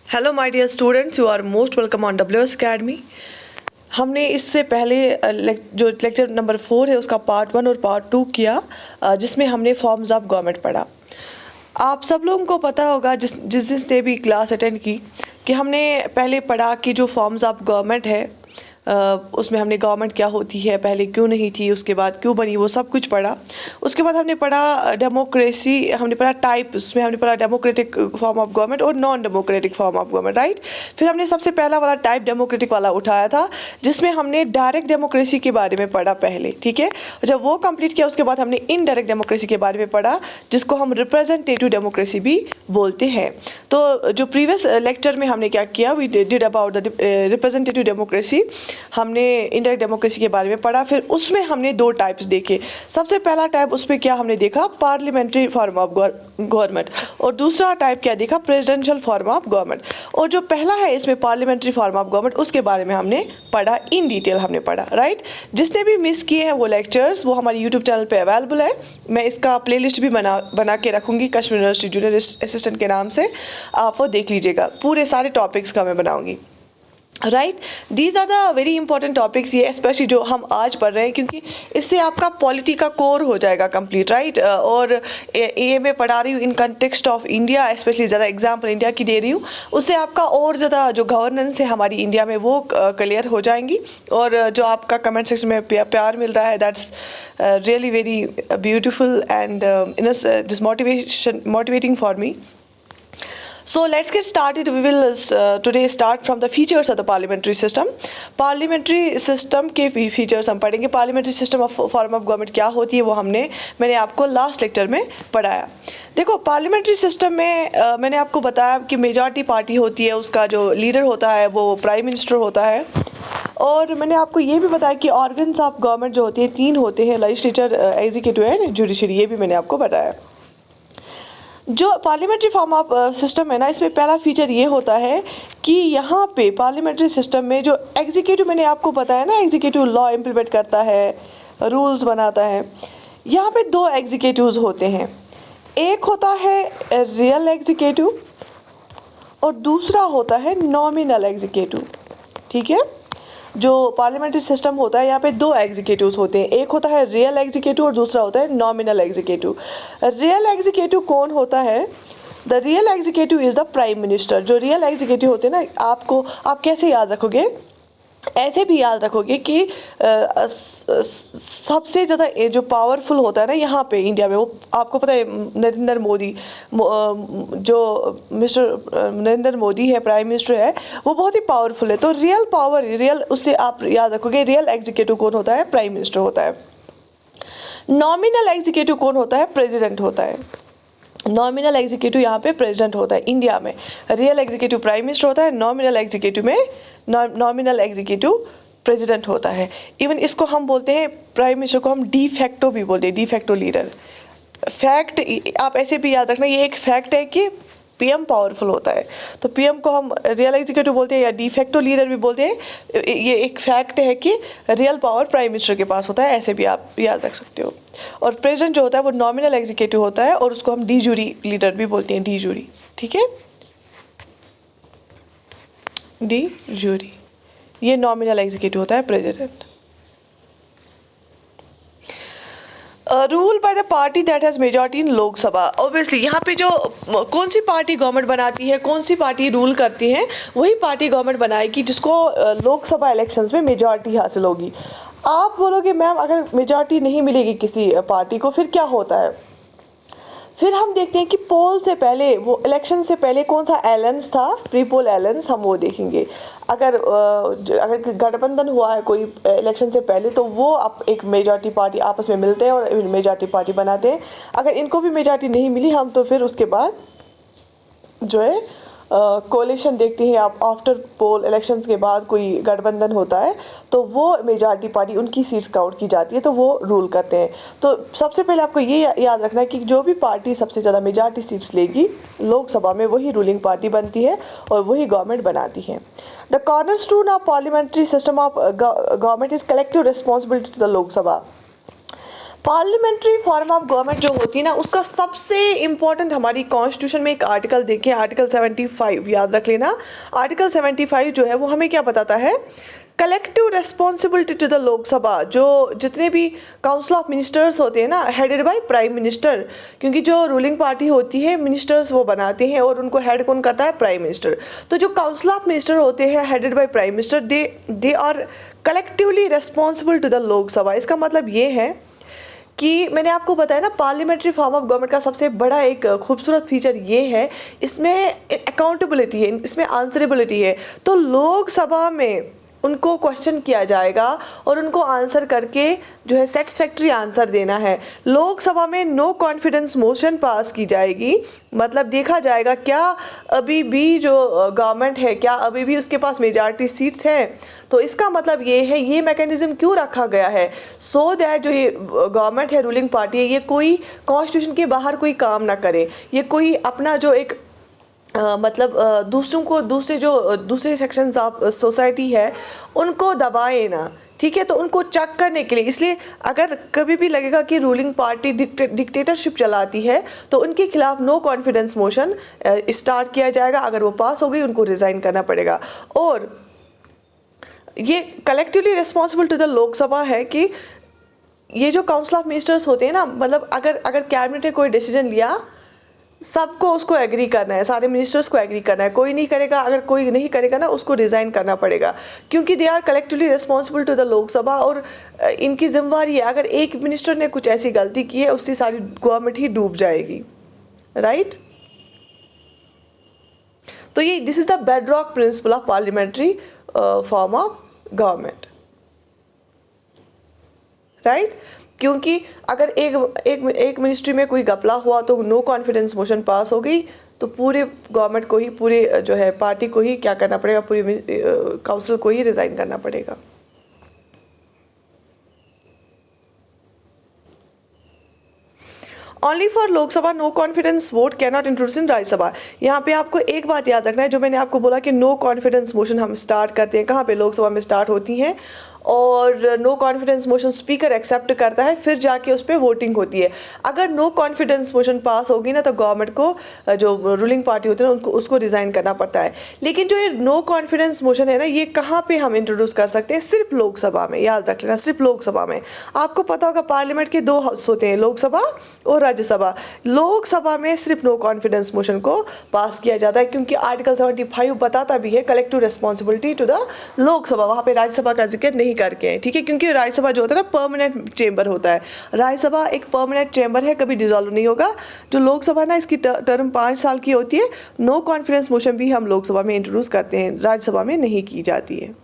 Hello my dear students, you are most welcome on WS academy. हमने इससे पहले जो लेक्चर नंबर 4 है उसका पार्ट 1 और पार्ट 2 किया, जिसमें हमने फॉर्म्स ऑफ गवर्नमेंट पढ़ा। आप सब लोगों को पता होगा जिसने भी क्लास अटेंड की कि हमने पहले पढ़ा कि जो फॉर्म्स ऑफ गवर्नमेंट है उसमें हमने गवर्नमेंट क्या होती है, पहले क्यों नहीं थी, उसके बाद क्यों बनी, वो सब कुछ पढ़ा। उसके बाद हमने पढ़ा डेमोक्रेसी, हमने पढ़ा टाइप, उसमें हमने पढ़ा डेमोक्रेटिक फॉर्म ऑफ गवर्नमेंट और non democratic form of government, right. फिर हमने सबसे पहला वाला टाइप डेमोक्रेटिक वाला उठाया था, जिसमें हमने डायरेक्ट डेमोक्रेसी के बारे में पढ़ा पहले, ठीक है। जब वो कंप्लीट किया उसके बाद हमने इनडायरेक्ट डेमोक्रेसी के बारे में पढ़ा, जिसको हम रिप्रेजेंटेटिव डेमोक्रेसी भी बोलते हैं। तो जो प्रीवियस लेक्चर में हमने क्या किया, we did about the representative democracy, हमने इनडायरेक्ट डेमोक्रेसी के बारे में पढ़ा। फिर उसमें हमने दो टाइप्स देखे। सबसे पहला टाइप, उसमें क्या हमने देखा, पार्लियामेंट्री फॉर्म ऑफ गवर्नमेंट, और दूसरा टाइप क्या देखा, प्रेसिडेंशियल फॉर्म ऑफ गवर्नमेंट। और जो पहला है इसमें पार्लियामेंट्री फॉर्म ऑफ गवर्नमेंट, उसके बारे में हमने पढ़ा, इन डिटेल हमने पढ़ा, राइट। जिसने भी मिस किए हैं वो लेक्चर्स, वो हमारी यूट्यूब चैनल पे अवेलेबल है। मैं इसका प्लेलिस्ट भी बना के रखूँगी, कश्मीर यूनिवर्सिटी जूनियर असिस्टेंट के नाम से, आप वो देख लीजिएगा। पूरे सारे टॉपिक्स का मैं बनाऊँगी, right. These are the very important topics, ये स्पेशली जो हम आज पढ़ रहे हैं, क्योंकि इससे आपका पॉलिटी का कोर हो जाएगा कंप्लीट, राइट। और ये मैं पढ़ा रही हूँ in context of India, specially ज़्यादा एग्जाम्पल इंडिया की दे रही हूँ, उससे आपका और ज़्यादा जो गवर्नेंस है हमारी इंडिया में वो क्लियर हो जाएंगी। और जो आपका कमेंट सेक्शन में प्यार मिल रहा है, that's really very beautiful and this motivating for me. So let's get started. We will today start from the features of the parliamentary system. Parliamentary system के features हम पढ़ेंगे। Parliamentary system of form of government क्या होती है वो मैंने आपको last lecture में पढ़ाया। देखो, पार्लियामेंट्री सिस्टम में मैंने आपको बताया कि मेजॉरिटी पार्टी होती है, उसका जो लीडर होता है वो प्राइम मिनिस्टर होता है। और मैंने आपको ये भी बताया कि ऑर्गन्स ऑफ गवर्नमेंट जो होती है 3 होते हैं, लेजिस्लेचर, एग्जीक्यूटिव एंड जुडिशरी, ये भी मैंने आपको बताया। जो पार्लियामेंट्री फॉर्म ऑफ सिस्टम है ना, इसमें पहला फीचर ये होता है कि यहाँ पे पार्लियामेंट्री सिस्टम में जो एग्जीक्यूटिव, मैंने आपको बताया ना, एग्जीक्यूटिव लॉ इम्प्लीमेंट करता है, रूल्स बनाता है। यहाँ पे 2 एग्जीक्यूटिव्स होते हैं, एक होता है रियल एग्जीक्यूटिव और दूसरा होता है नॉमिनल एग्जीक्यूटिव, ठीक है। जो पार्लियामेंट्री सिस्टम होता है, यहाँ पे 2 एग्जीक्यूटिव्स होते हैं, एक होता है रियल एग्जीक्यूटिव और दूसरा होता है नॉमिनल एग्जीक्यूटिव। रियल एग्जीक्यूटिव कौन होता है? The real executive is the prime minister. जो रियल एग्जीक्यूटिव होते हैं ना, आप कैसे याद रखोगे, ऐसे भी याद रखोगे कि सबसे ज़्यादा जो पावरफुल होता है ना यहाँ पे इंडिया में, वो आपको पता है नरेंद्र मोदी, जो मिस्टर नरेंद्र मोदी है, प्राइम मिनिस्टर है, वो बहुत ही पावरफुल है। तो रियल पावर, रियल, उससे आप याद रखोगे रियल एग्जीक्यूटिव कौन होता है? प्राइम मिनिस्टर होता है। नॉमिनल एग्जीक्यूटिव कौन होता है? प्रेसिडेंट होता है। नॉमिनल एग्जीक्यूटिव यहाँ पे प्रेसिडेंट होता है इंडिया में। रियल एग्जीक्यूटिव प्राइम मिनिस्टर होता है, नॉमिनल एग्जीक्यूटिव में नॉमिनल एग्जीक्यूटिव प्रेसिडेंट होता है। इवन इसको हम बोलते हैं, प्राइम मिनिस्टर को हम डी फैक्टो भी बोलते हैं, डी फैक्टो लीडर। फैक्ट आप ऐसे भी याद रखना, ये एक फैक्ट है कि पीएम पावरफुल होता है, तो पीएम को हम रियल एग्जीक्यूटिव बोलते हैं या डी फैक्टो लीडर भी बोलते हैं। ये एक फैक्ट है कि रियल पावर प्राइम मिनिस्टर के पास होता है, ऐसे भी आप याद रख सकते हो। और प्रेसिडेंट जो होता है वो नॉमिनल एग्जीक्यूटिव होता है, और उसको हम डी जूरी लीडर भी बोलते हैं, डी जूरी, ठीक है, डी जूरी। ये नॉमिनल एग्जीक्यूटिव होता है president. Rule by the party that has majority in Lok Sabha. Obviously यहाँ पे जो कौन सी पार्टी गवर्नमेंट बनाती है, कौन सी पार्टी रूल करती है, वही पार्टी गवर्नमेंट बनाएगी जिसको लोकसभा इलेक्शंस में मेजॉरिटी हासिल होगी। आप बोलोगे मैम अगर मेजॉरिटी नहीं मिलेगी किसी पार्टी को, फिर क्या होता है? फिर हम देखते हैं कि पोल से पहले, वो इलेक्शन से पहले कौन सा एलायंस था, प्री पोल एलायंस, हम वो देखेंगे। अगर गठबंधन हुआ है कोई इलेक्शन से पहले, तो वो आप एक मेजॉरिटी पार्टी आपस में मिलते हैं और मेजॉरिटी पार्टी बनाते हैं। अगर इनको भी मेजॉरिटी नहीं मिली, हम तो फिर उसके बाद जो है कोalition देखते हैं। आप आफ्टर पोल इलेक्शंस के बाद कोई गठबंधन होता है, तो वो मेजॉरिटी पार्टी, उनकी सीट्स काउंट की जाती है, तो वो रूल करते हैं। तो सबसे पहले आपको ये याद रखना है कि जो भी पार्टी सबसे ज़्यादा मेजॉरिटी सीट्स लेगी लोकसभा में, वही रूलिंग पार्टी बनती है और वही गवर्नमेंट बनाती है। The cornerstone of parliamentary system of government is collective responsibility to the Lok Sabha. Parliamentary form of government जो होती है ना, उसका सबसे इम्पॉर्टेंट हमारी कॉन्स्टिट्यूशन में एक आर्टिकल देखें, आर्टिकल 75, याद रख लेना। आर्टिकल 75 जो है वो हमें क्या बताता है, collective responsibility to the Lok Sabha. जो जितने भी काउंसिल ऑफ मिनिस्टर्स होते हैं ना, हेडेड बाय प्राइम मिनिस्टर, क्योंकि जो रूलिंग पार्टी होती है मिनिस्टर्स वो बनाते हैं और उनको हेड कौन करता है, प्राइम मिनिस्टर। तो जो काउंसिल ऑफ मिनिस्टर होते हैं headed by prime minister, they are collectively responsible to the Lok Sabha. इसका मतलब ये है कि मैंने आपको बताया ना, पार्लियामेंट्री फॉर्म ऑफ गवर्नमेंट का सबसे बड़ा एक खूबसूरत फीचर ये है, इसमें अकाउंटेबिलिटी है, इसमें आंसरेबिलिटी है। तो लोकसभा में उनको क्वेश्चन किया जाएगा और उनको आंसर करके जो है सेटिस्फैक्ट्री आंसर देना है। लोकसभा में नो कॉन्फिडेंस मोशन पास की जाएगी, मतलब देखा जाएगा क्या अभी भी जो गवर्नमेंट है, क्या अभी भी उसके पास मेजॉरिटी सीट्स हैं। तो इसका मतलब ये है, ये मैकेनिज्म क्यों रखा गया है, सो दैट जो ये गवर्नमेंट है, रूलिंग पार्टी है, ये कोई कॉन्स्टिट्यूशन के बाहर कोई काम ना करे, ये कोई अपना जो एक मतलब दूसरों को दूसरे सेक्शंस ऑफ सोसाइटी है उनको दबाए ना, ठीक है। तो उनको चेक करने के लिए, इसलिए अगर कभी भी लगेगा कि रूलिंग पार्टी डिक्टेटरशिप चलाती है तो उनके खिलाफ नो कॉन्फिडेंस मोशन स्टार्ट किया जाएगा। अगर वो पास हो गई उनको रिज़ाइन करना पड़ेगा। और ये collectively responsible to the Lok Sabha है कि ये जो काउंसिल ऑफ मिनिस्टर्स होते हैं ना, मतलब अगर कैबिनेट ने कोई डिसीजन लिया, सबको उसको एग्री करना है, सारे मिनिस्टर्स को एग्री करना है। कोई नहीं करेगा, अगर कोई नहीं करेगा ना, उसको रिज़ाइन करना पड़ेगा, क्योंकि they are collectively responsible to the Lok Sabha. और इनकी जिम्मेवारी है, अगर एक मिनिस्टर ने कुछ ऐसी गलती की है उससे सारी गवर्नमेंट ही डूब जाएगी, राइट। तो ये this is the bedrock principle of parliamentary form of government, right. क्योंकि अगर एक मिनिस्ट्री में कोई घपला हुआ तो नो कॉन्फिडेंस मोशन पास हो गई, तो पूरे गवर्नमेंट को ही, पूरे जो है पार्टी को ही क्या करना पड़ेगा, पूरी काउंसिल को ही रिज़ाइन करना पड़ेगा। Only for Lok Sabha no confidence vote can not introduce in Rajya Sabha. यहाँ पे आपको एक बात याद रखना है, जो मैंने आपको बोला कि नो कॉन्फिडेंस मोशन हम स्टार्ट करते हैं कहाँ पे, लोकसभा में स्टार्ट होती हैं, और no confidence motion speaker accept करता है, फिर जाके उस पर वोटिंग होती है। अगर नो कॉन्फिडेंस मोशन पास होगी ना, तो गवर्नमेंट को, जो रूलिंग पार्टी होती है ना, उसको रिज़ाइन करना पड़ता है। लेकिन जो ये नो कॉन्फिडेंस मोशन है ना, ये कहाँ पे हम इंट्रोड्यूस कर सकते हैं, सिर्फ लोकसभा में। याद रख लेना, सिर्फ लोकसभा में। आपको पता होगा पार्लियामेंट के 2 हाउस होते हैं, लोकसभा और राज्यसभा। लोकसभा में सिर्फ नो कॉन्फिडेंस मोशन को पास किया जाता है, क्योंकि आर्टिकल 75 बताता भी है collective responsibility to the Lok Sabha. वहाँ पे राज्यसभा का जिक्र नहीं करके हैं, ठीक है, क्योंकि राज्यसभा जो होता है ना, परमानेंट चेंबर होता है। राज्यसभा एक परमानेंट चेंबर है, कभी डिसॉल्व नहीं होगा। जो लोकसभा ना, इसकी टर्म 5 साल की होती है। नो कॉन्फिडेंस मोशन भी हम लोकसभा में इंट्रोड्यूस करते हैं, राज्यसभा में नहीं की जाती है।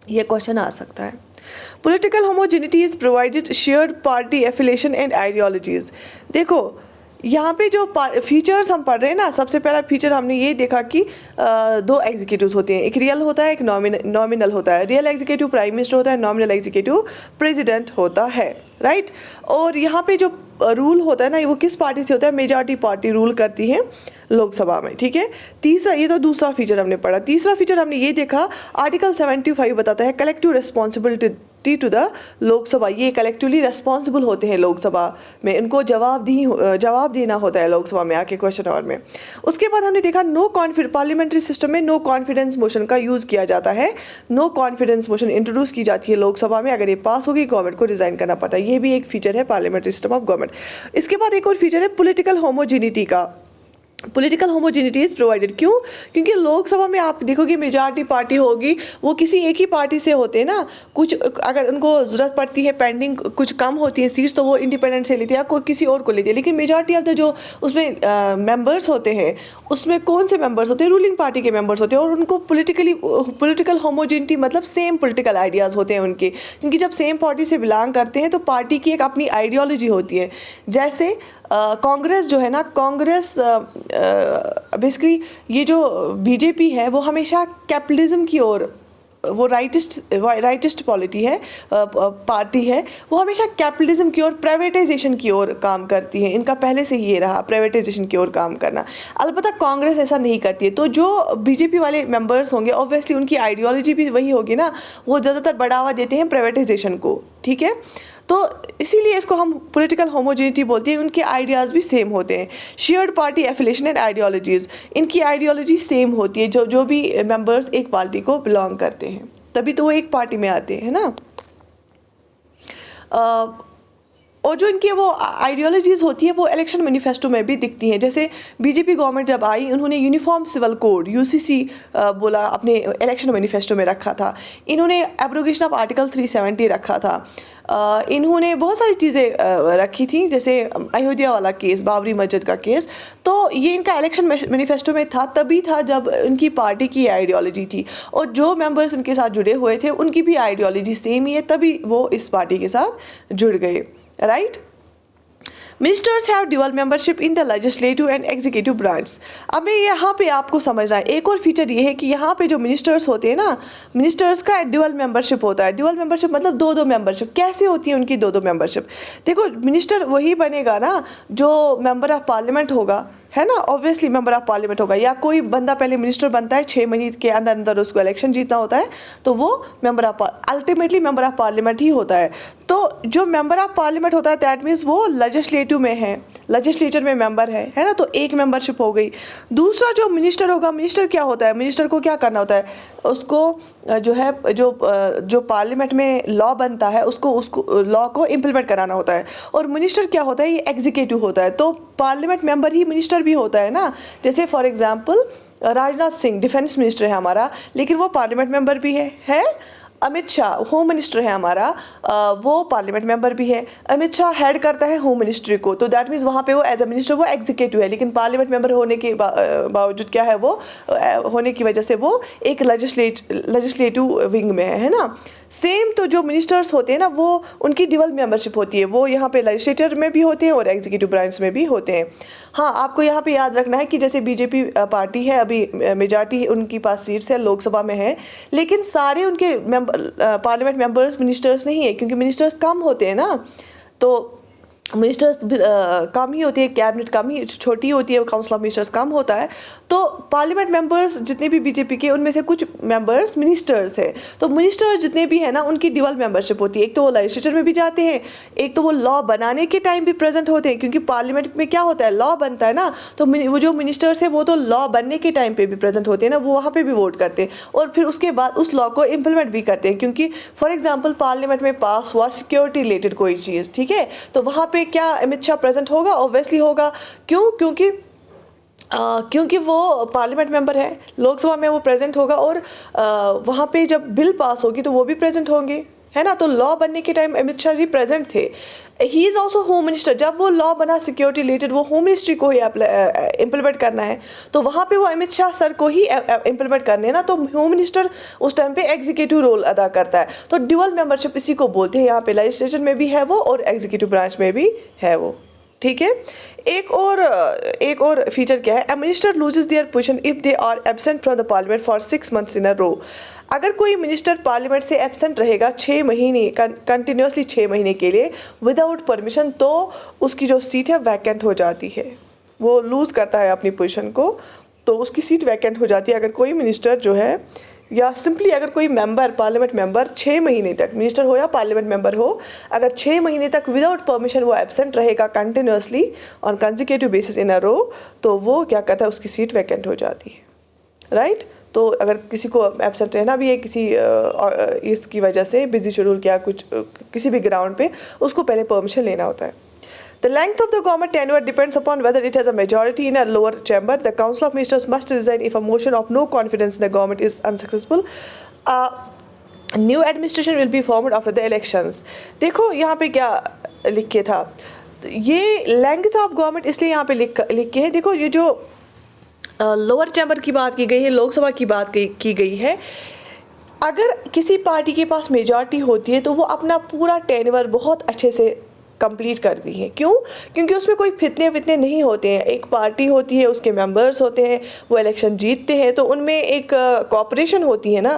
ये क्वेश्चन आ सकता है। Political homogeneity is provided shared party affiliation and ideologies. देखो यहाँ पे जो फीचर्स हम पढ़ रहे हैं ना, सबसे पहला फीचर हमने ये देखा कि 2 एग्जीक्यूटिव्स होते हैं, एक रियल होता है, एक नॉमिनल होता है। रियल एग्जीक्यूटिव प्राइम मिनिस्टर होता है, नॉमिनल एग्जीक्यूटिव प्रेसिडेंट होता है, राइट। और यहाँ पे जो रूल होता है ना, वो किस पार्टी से होता है, मेजॉरिटी पार्टी रूल करती है लोकसभा में, ठीक है। तीसरा, ये तो दूसरा फीचर हमने पढ़ा। तीसरा फीचर हमने ये देखा, आर्टिकल 75 बताता है collective responsibility to the Lok Sabha. ये कलेक्टिवली रिस्पॉन्सिबल होते हैं लोकसभा में, उनको जवाब देना होता है लोकसभा में आके क्वेश्चन आवर में। उसके बाद हमने देखा पार्लियामेंट्री सिस्टम में नो कॉन्फिडेंस मोशन का यूज़ किया जाता है। नो कॉन्फिडेंस मोशन इंट्रोड्यूस की जाती है लोकसभा में, अगर ये पास होगी गवर्नमेंट को रिज़ाइन करना पड़ता है। ये भी एक फीचर है पार्लियामेंट्री सिस्टम ऑफ गवर्नमेंट। इसके बाद एक और फीचर है पॉलिटिकल होमोजेनिटी का। पॉलिटिकल होमोजेनिटी इज़ प्रोवाइडेड, क्यों? क्योंकि लोकसभा में आप देखोगे मेजॉरिटी पार्टी होगी, वो किसी एक ही पार्टी से होते हैं ना। कुछ अगर उनको ज़रूरत पड़ती है, पेंडिंग कुछ कम होती है सीट्स, तो वो इंडिपेंडेंट से लेते हैं या कोई किसी और को लेते हैं। लेकिन मेजॉरिटी ऑफ द जो उसमें मेंबर्स होते हैं, उसमें कौन से मेंबर्स होते हैं? रूलिंग पार्टी के मेंबर्स होते हैं। और उनको पॉलिटिकल होमोजेनिटी मतलब सेम पॉलिटिकल आइडियाज़ होते हैं उनके, क्योंकि जब सेम पार्टी से बिलोंग करते हैं तो पार्टी की एक अपनी आइडियोलॉजी होती है। जैसे कांग्रेस जो है ना, कांग्रेस बेसिकली ये जो बीजेपी है वो हमेशा कैपिटलिज्म की ओर, वो राइटिस्ट पॉलिटी है, पार्टी है, वो हमेशा कैपिटलिज्म की ओर, प्राइवेटाइजेशन की ओर काम करती है। इनका पहले से ही ये रहा, प्राइवेटाइजेशन की ओर काम करना। अलबत्ता कांग्रेस ऐसा नहीं करती है। तो जो बीजेपी वाले मेंबर्स होंगे, ऑब्वियसली उनकी आइडियोलॉजी भी वही होगी ना, वो ज़्यादातर बढ़ावा देते हैं प्राइवेटाइजेशन को, ठीक है। तो इसीलिए इसको हम पॉलिटिकल होमोजेनिटी बोलते हैं। उनके आइडियाज़ भी सेम होते हैं। Shared party affiliation and ideologies, इनकी आइडियोलॉजी सेम होती है। जो भी मेंबर्स एक पार्टी को बिलोंग करते हैं तभी तो वो एक पार्टी में आते हैं, है ना। और जो इनकी वो आइडियोलॉजीज़ होती है वो इलेक्शन मैनिफेस्टो में भी दिखती हैं। जैसे बीजेपी गवर्नमेंट जब आई, उन्होंने यूनिफॉर्म सिविल कोड यूसीसी बोला अपने इलेक्शन मैनिफेस्टो में रखा था। इन्होंने एब्रोगेशन ऑफ आर्टिकल 370 रखा था। इन्होंने बहुत सारी चीज़ें रखी थी, जैसे अयोध्या वाला केस, बाबरी मस्जिद का केस। तो ये इनका इलेक्शन मैनिफेस्टो में था, तभी था जब इनकी पार्टी की आइडियोलॉजी थी। और जो मेंबर्स इनके साथ जुड़े हुए थे उनकी भी आइडियोलॉजी सेम ही है, तभी वो इस पार्टी के साथ जुड़ गए, right. Ministers have dual membership in the legislative and executive branch. अब यहाँ पे आपको समझना है, एक और फीचर ये है कि यहाँ पे जो मिनिस्टर्स होते हैं ना, मिनिस्टर्स का ड्यूअल मेंबरशिप होता है। ड्यूअल मेंबरशिप मतलब दो मेंबरशिप। कैसे होती है उनकी दो मेंबरशिप? देखो, मिनिस्टर वही बनेगा ना जो मेंबर ऑफ पार्लियामेंट होगा, है ना। ऑब्वियसली मेंबर ऑफ पार्लियामेंट होगा, या कोई बंदा पहले मिनिस्टर बनता है, 6 महीने के अंदर अंदर उसको इलेक्शन जीतना होता है, तो वो अल्टीमेटली मेंबर ऑफ पार्लियामेंट ही होता है। तो जो मेंबर ऑफ पार्लियामेंट होता है दैट मीन्स वो लेजिस्लेटिव में है, लेजिस्लेचर में मेंबर है ना। तो एक मेंबरशिप हो गई। दूसरा जो मिनिस्टर होगा, मिनिस्टर क्या होता है, मिनिस्टर को क्या करना होता है, उसको जो है जो पार्लियामेंट में लॉ बनता है उसको लॉ को इम्प्लीमेंट कराना होता है। और मिनिस्टर क्या होता है, ये एग्जीक्यूटिव होता है। तो पार्लियामेंट मेंबर ही मिनिस्टर भी होता है ना। जैसे for example Rajnath Singh defence minister है हमारा, लेकिन वो पार्लियामेंट मेंबर भी है। अमित शाह होम मिनिस्टर है हमारा, वो पार्लियामेंट मेंबर भी है। अमित शाह हेड करता है होम मिनिस्ट्री को, तो दैट मीन्स वहाँ पे वो एज अ मिनिस्टर वो एग्जीक्यूटिव है, लेकिन पार्लियामेंट मेंबर होने के बावजूद क्या है, वो होने की वजह से वो एक लेजिस्लेटिव विंग में है ना। सेम तो जो मिनिस्टर्स होते हैं ना, वो उनकी ड्यूअल मेंबरशिप होती है। वो यहाँ पे लेजिस्लेचर में भी होते हैं और एग्जीक्यूटिव ब्रांच में भी होते हैं। हाँ, आपको यहाँ पे याद रखना है कि जैसे बीजेपी पार्टी है, अभी मेजॉरिटी उनके पास सीट्स है, लोकसभा में है, लेकिन सारे उनके पार्लियामेंट मेंबर्स मिनिस्टर्स नहीं है, क्योंकि मिनिस्टर्स कम होते हैं ना। तो मिनिस्टर्स कम ही होती है, कैबिनेट कम ही छोटी होती है, काउंसिल ऑफ मिनिस्टर्स कम होता है। तो पार्लियामेंट मेंबर्स जितने भी बीजेपी के, उनमें से कुछ मेंबर्स मिनिस्टर्स हैं। तो मिनिस्टर्स जितने भी हैं ना, उनकी ड्यूअल मेंबरशिप होती है। एक तो वो लेजिस्लेचर में भी जाते हैं, एक तो वो लॉ बनाने के टाइम भी प्रेजेंट होते हैं, क्योंकि पार्लियामेंट में क्या होता है, लॉ बनता है ना। तो वो जो मिनिस्टर्स हैं वो तो लॉ बनने के टाइम पे भी प्रेजेंट होते हैं ना, वो वहाँ पे भी वोट करते हैं और फिर उसके बाद उस लॉ को इम्प्लीमेंट भी करते हैं। क्योंकि फॉर एग्जाम्पल पार्लियामेंट में पास हुआ सिक्योरिटी रिलेटेड कोई चीज़, ठीक है, तो वहाँ पे क्या अमित शाह प्रेजेंट होगा? ऑब्वियसली होगा। क्यों? क्योंकि वो पार्लियामेंट मेंबर है, लोकसभा में वो प्रेजेंट होगा, और वहाँ पे जब बिल पास होगी तो वो भी प्रेजेंट होंगे, है ना। तो लॉ बनने के टाइम अमित शाह जी प्रेजेंट थे। He is also home minister. जब वो लॉ बना सिक्योरिटी रिलेटेड, वो होम मिनिस्ट्री को ही इम्प्लीमेंट करना है, तो वहाँ पे वो अमित शाह सर को ही इम्प्लीमेंट करने हैं ना। तो होम मिनिस्टर उस टाइम पे एग्जीक्यूटिव रोल अदा करता है। तो ड्यूअल मेंबरशिप इसी को बोलते हैं। यहाँ पे लेजिस्लेचर में भी है वो और एग्जीक्यूटिव ब्रांच में भी है वो, ठीक है। एक और फीचर क्या है, a minister loses their position if they are absent from the parliament for 6 months in a row. अगर कोई मिनिस्टर पार्लियामेंट से एब्सेंट रहेगा 6 महीने कंटिन्यूसली 6 महीने के लिए विदाउट परमिशन, तो उसकी जो सीट है वैकेंट हो जाती है। वो लूज़ करता है अपनी पोजीशन को, तो उसकी सीट वैकेंट हो जाती है। अगर कोई मिनिस्टर जो है, या सिंपली अगर कोई मेंबर, पार्लियामेंट मेंबर 6 महीने तक, मिनिस्टर हो या पार्लियामेंट मेंबर हो, अगर 6 महीने तक विदाउट परमिशन वो एब्सेंट रहेगा continuously on consecutive basis in a रो, तो वो क्या कहता है, उसकी सीट वैकेंट हो जाती है, राइट। तो अगर किसी को एब्सेंट रहना भी है किसी इसकी वजह से, बिजी शेड्यूल क्या कुछ किसी भी ग्राउंड पे, उसको पहले परमिशन लेना होता है। The length of the government tenure depends upon whether it has a majority in a lower chamber. The Council of Ministers must resign if a motion of no confidence in the government is unsuccessful. New administration will be formed after the elections. देखो यहाँ पे क्या लिखे था, तो ये length of government इसलिए यहाँ पे लिख के है। देखो ये जो लोअर चैम्बर की बात की गई है, लोकसभा की बात की गई है, अगर किसी पार्टी के पास मेजॉरिटी होती है तो वो अपना पूरा टेन्योर बहुत अच्छे से कंप्लीट कर दी हैं। क्यों? क्योंकि उसमें कोई फितने नहीं होते हैं। एक पार्टी होती है, उसके मेंबर्स होते हैं, वो इलेक्शन जीतते हैं, तो उनमें एक कोऑपरेशन होती है ना।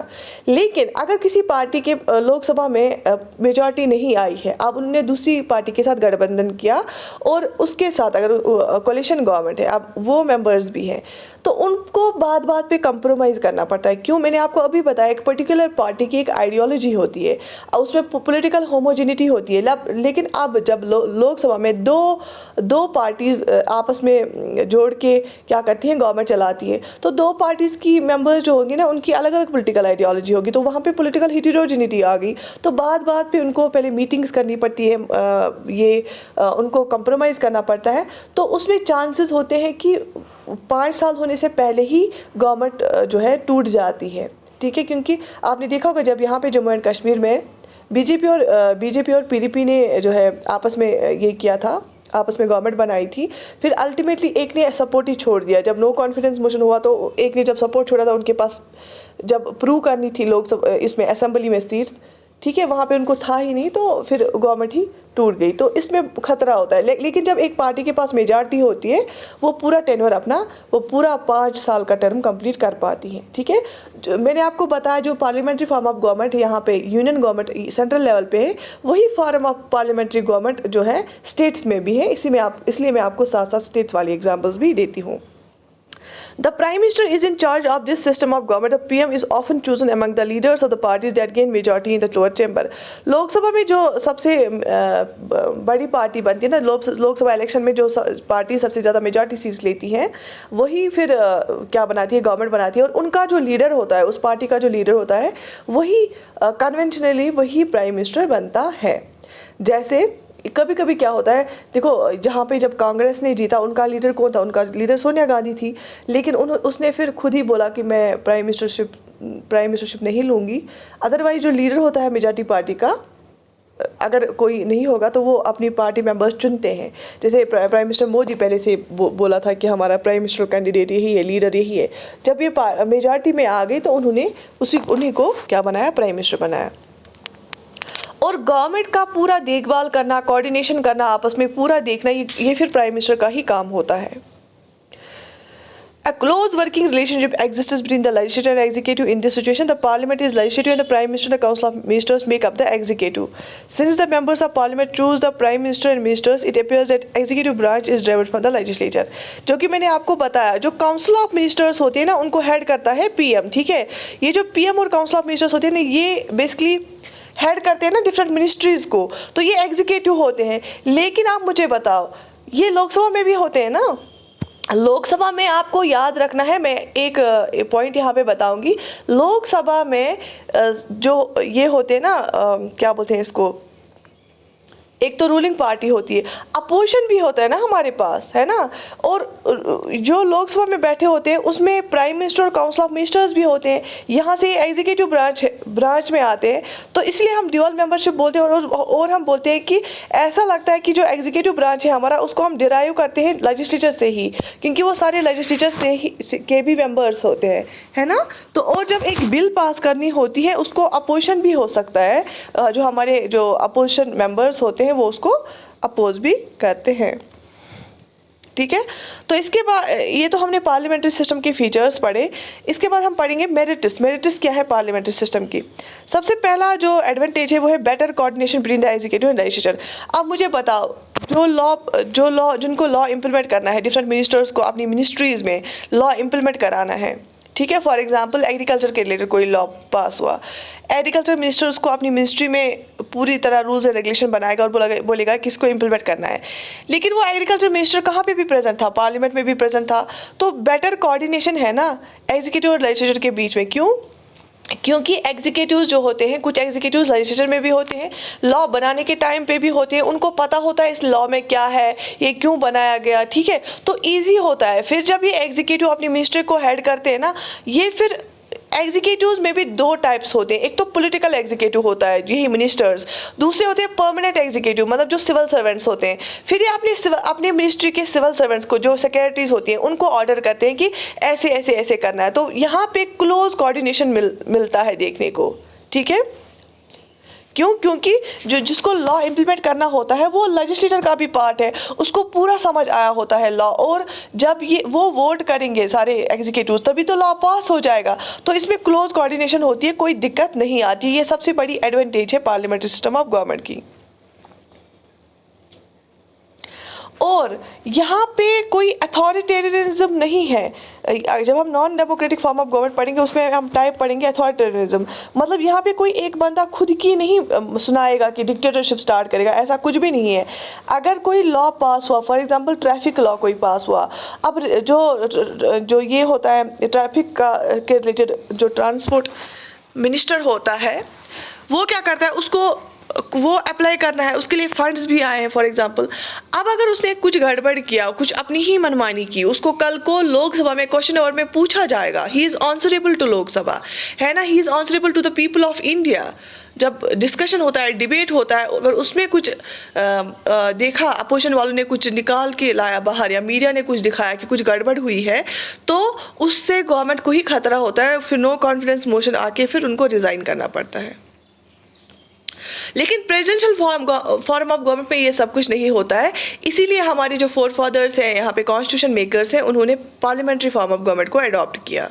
लेकिन अगर किसी पार्टी के लोकसभा में मेजॉरिटी नहीं आई है, अब उन्होंने दूसरी पार्टी के साथ गठबंधन किया और उसके साथ अगर कोalition गवर्नमेंट है, अब वो मेंबर्स भी हैं, तो उनको बात पे कंप्रोमाइज़ करना पड़ता है। क्यों? मैंने आपको अभी बताया, एक पर्टिकुलर पार्टी की एक आइडियोलॉजी होती है, उसमें पॉलिटिकल होमोजेनिटी होती है। लेकिन अब जब लोकसभा में दो पार्टीज़ आपस में जोड़ के क्या करती हैं, गवर्नमेंट चलाती है, तो दो पार्टीज़ की मेंबर्स जो होंगे ना, उनकी अलग अलग पॉलिटिकल आइडियोलॉजी होगी, तो वहाँ पे पॉलिटिकल हिटेरोजेनिटी आ गई। तो बात पे उनको पहले मीटिंग्स करनी पड़ती है, उनको कंप्रोमाइज़ करना पड़ता है। तो उसमें चांसेस होते हैं कि 5 साल होने से पहले ही गवर्नमेंट जो है टूट जाती है। ठीक है, क्योंकि आपने देखा होगा जब यहाँ पे जम्मू एंड कश्मीर में बीजेपी और पीडीपी ने जो है आपस में ये किया था, आपस में गवर्नमेंट बनाई थी, फिर अल्टीमेटली एक ने सपोर्ट ही छोड़ दिया। जब नो कॉन्फिडेंस मोशन हुआ तो एक ने जब सपोर्ट छोड़ा था, उनके पास जब प्रूव करनी थी लोकसभा इसमें असेंबली में सीट्स, ठीक है, वहाँ पे उनको था ही नहीं, तो फिर गवर्नमेंट ही टूट गई। तो इसमें खतरा होता है। लेकिन जब एक पार्टी के पास मेजॉरिटी होती है, वो पूरा टेन्योर अपना, वो पूरा 5 साल का टर्म कंप्लीट कर पाती है। ठीक है, मैंने आपको बताया जो पार्लियामेंट्री फॉर्म ऑफ गवर्नमेंट यहाँ पे यूनियन गवर्नमेंट सेंट्रल लेवल पे है, वही फॉर्म ऑफ पार्लियामेंट्री गवर्नमेंट जो है स्टेट्स में भी है। इसलिए मैं आपको साथ साथ स्टेट्स वाली एग्जाम्पल्स भी देती हूँ। The Prime Minister is in charge of this system of government. The PM is often chosen among the leaders of the parties that gain majority in the lower chamber. Lok Sabha में जो सबसे बड़ी party बनती है ना, लोकसभा इलेक्शन में जो party सबसे ज़्यादा मेजॉरिटी सीट्स लेती है, वही फिर क्या बनाती है, गवर्नमेंट बनाती है। और उनका जो लीडर होता है, उस पार्टी का जो लीडर होता है, वही कन्वेंशनली वही प्राइम मिनिस्टर बनता है। जैसे कभी कभी क्या होता है, देखो जहाँ पे जब कांग्रेस ने जीता, उनका लीडर कौन था? उनका लीडर सोनिया गांधी थी। लेकिन उसने फिर खुद ही बोला कि मैं प्राइम मिनिस्टरशिप नहीं लूँगी। अदरवाइज जो लीडर होता है मेजॉरिटी पार्टी का, अगर कोई नहीं होगा तो वो अपनी पार्टी मेंबर्स चुनते हैं। जैसे प्राइम मिनिस्टर मोदी पहले से बोला था कि हमारा प्राइम मिनिस्टर कैंडिडेट यही है, लीडर यही है। जब ये मेजॉरिटी में आ गई तो उन्होंने उन्हीं को क्या बनाया, प्राइम मिनिस्टर बनाया। और गवर्नमेंट का पूरा देखभाल करना, कोऑर्डिनेशन करना, आपस में पूरा देखना, ये फिर प्राइम मिनिस्टर का ही काम होता है। A close working relationship exists between the legislature and executive. In this situation, the parliament is legislative and the prime minister and the council of ministers make up the executive. Since the members of parliament choose the prime minister and ministers, it appears that executive branch is derived from the legislature. जो कि मैंने आपको बताया, जो council of ministers होते हैं ना, उनको हेड करता है पीएम। ठीक है, ये जो पीएम और काउंसिल ऑफ मिनिस्टर्स होते हैं ना, ये बेसिकली हेड करते हैं ना डिफरेंट मिनिस्ट्रीज़ को, तो ये एग्जीक्यूटिव होते हैं। लेकिन आप मुझे बताओ, ये लोकसभा में भी होते हैं ना? लोकसभा में आपको याद रखना है, मैं एक पॉइंट यहाँ पे बताऊंगी। लोकसभा में जो ये होते हैं ना, क्या बोलते हैं इसको, एक तो रूलिंग पार्टी होती है, अपोजिशन भी होता है ना हमारे पास, है ना। और जो लोकसभा में बैठे होते हैं उसमें प्राइम मिनिस्टर और काउंसिल ऑफ मिनिस्टर्स भी होते हैं। यहाँ से एग्जीक्यूटिव ब्रांच में आते हैं, तो इसलिए हम ड्यूअल मेंबरशिप बोलते हैं। और हम बोलते हैं कि ऐसा लगता है कि जो एग्जीक्यूटिव ब्रांच है हमारा, उसको हम डिराइव करते हैं लेजिस्लेचर से ही, क्योंकि वो सारे लेजिस्लेचर के भी मेंबर्स होते हैं, है ना। तो और जब एक बिल पास करनी होती है, उसको अपोजिशन भी हो सकता है, जो हमारे जो अपोजिशन मेंबर्स होते हैं वो उसको अपोज भी करते हैं। ठीक है, तो इसके बाद ये तो हमने पार्लियामेंट्री सिस्टम के फीचर्स पढ़े। इसके बाद हम पढ़ेंगे मेरिट्स क्या है पार्लियामेंट्री सिस्टम की। सबसे पहला जो एडवांटेज है वो है better coordination between the executive and legislature. अब मुझे बताओ, जिनको लॉ इंप्लीमेंट करना है, डिफरेंट मिनिस्टर्स को अपनी मिनिस्ट्रीज़ में लॉ इंप्लीमेंट कराना है, ठीक है। फॉर एग्जांपल एग्रीकल्चर के रिलेटेड कोई लॉ पास हुआ, एग्रीकल्चर मिनिस्टर उसको अपनी मिनिस्ट्री में पूरी तरह रूल्स एंड रेगुलेशन बनाएगा और बोलेगा किसको इंप्लीमेंट करना है। लेकिन वो एग्रीकल्चर मिनिस्टर कहाँ पे भी प्रेजेंट था, पार्लियामेंट में भी प्रेजेंट था। तो बेटर कोऑर्डिनेशन है ना एग्जीक्यूटिव और लेजिस्लेचर के बीच में। क्यों? क्योंकि एग्जीक्यूटिव्स जो होते हैं, कुछ एग्जीक्यूटिव्स लेजिस्लेचर में भी होते हैं, लॉ बनाने के टाइम पे भी होते हैं, उनको पता होता है इस लॉ में क्या है, ये क्यों बनाया गया, ठीक है। तो इजी होता है। फिर जब ये एग्जीक्यूटिव अपनी मिनिस्ट्री को हेड करते हैं ना, ये फिर एग्जीक्यूटिव्स में भी दो टाइप्स होते हैं। एक तो पॉलिटिकल एग्जीक्यूटिव होता है, यही मिनिस्टर्स। दूसरे होते हैं परमानेंट एग्जीक्यूटिव, मतलब जो सिविल सर्वेंट्स होते हैं। फिर ये अपनी मिनिस्ट्री के सिविल सर्वेंट्स को, जो सेक्रेटरीज होती हैं, उनको ऑर्डर करते हैं कि ऐसे ऐसे ऐसे करना है। तो यहाँ पे क्लोज कोऑर्डिनेशन मिलता है देखने को, ठीक है। क्योंकि जिसको लॉ इम्प्लीमेंट करना होता है वो लेजिस्लेटर का भी पार्ट है, उसको पूरा समझ आया होता है लॉ, और जब ये वो वोट करेंगे सारे एग्जीक्यूटिव तभी तो लॉ पास हो जाएगा। तो इसमें क्लोज कोऑर्डिनेशन होती है, कोई दिक्कत नहीं आती। ये सबसे बड़ी एडवांटेज है पार्लियामेंट्री सिस्टम ऑफ गवर्नमेंट की। और यहाँ पे कोई अथॉरिटेरियनिज्म नहीं है। जब हम non democratic form of government पढ़ेंगे उसमें हम टाइप पढ़ेंगे अथॉरिटेरियनिज्म, मतलब यहाँ पे कोई एक बंदा खुद की नहीं सुनाएगा कि डिक्टेटरशिप स्टार्ट करेगा, ऐसा कुछ भी नहीं है। अगर कोई लॉ पास हुआ, फॉर एग्जांपल ट्रैफिक लॉ कोई पास हुआ, अब जो ये होता है ट्रैफिक का के रिलेटेड, जो ट्रांसपोर्ट मिनिस्टर होता है वो क्या करता है, उसको वो अप्लाई करना है, उसके लिए फंड्स भी आए हैं फॉर एग्जांपल। अब अगर उसने कुछ गड़बड़ किया, कुछ अपनी ही मनमानी की, उसको कल को लोकसभा में क्वेश्चन आवर में पूछा जाएगा। He is answerable to Lok Sabha, है ना, he is answerable to the people of India. जब डिस्कशन होता है, डिबेट होता है, अगर उसमें कुछ देखा अपोजिशन वालों ने कुछ निकाल के लाया बाहर, या मीडिया ने कुछ दिखाया कि कुछ गड़बड़ हुई है, तो उससे गवर्नमेंट को ही खतरा होता है, फिर नो कॉन्फिडेंस मोशन आके फिर उनको रिज़ाइन करना पड़ता है। लेकिन प्रेसिडेंशियल फॉर्म ऑफ गवर्नमेंट में ये सब कुछ नहीं होता है। इसीलिए हमारे जो फोर फादर्स हैं, यहाँ पे कॉन्स्टिट्यूशन मेकर्स हैं, उन्होंने पार्लियामेंट्री फॉर्म ऑफ गवर्नमेंट को अडॉप्ट किया।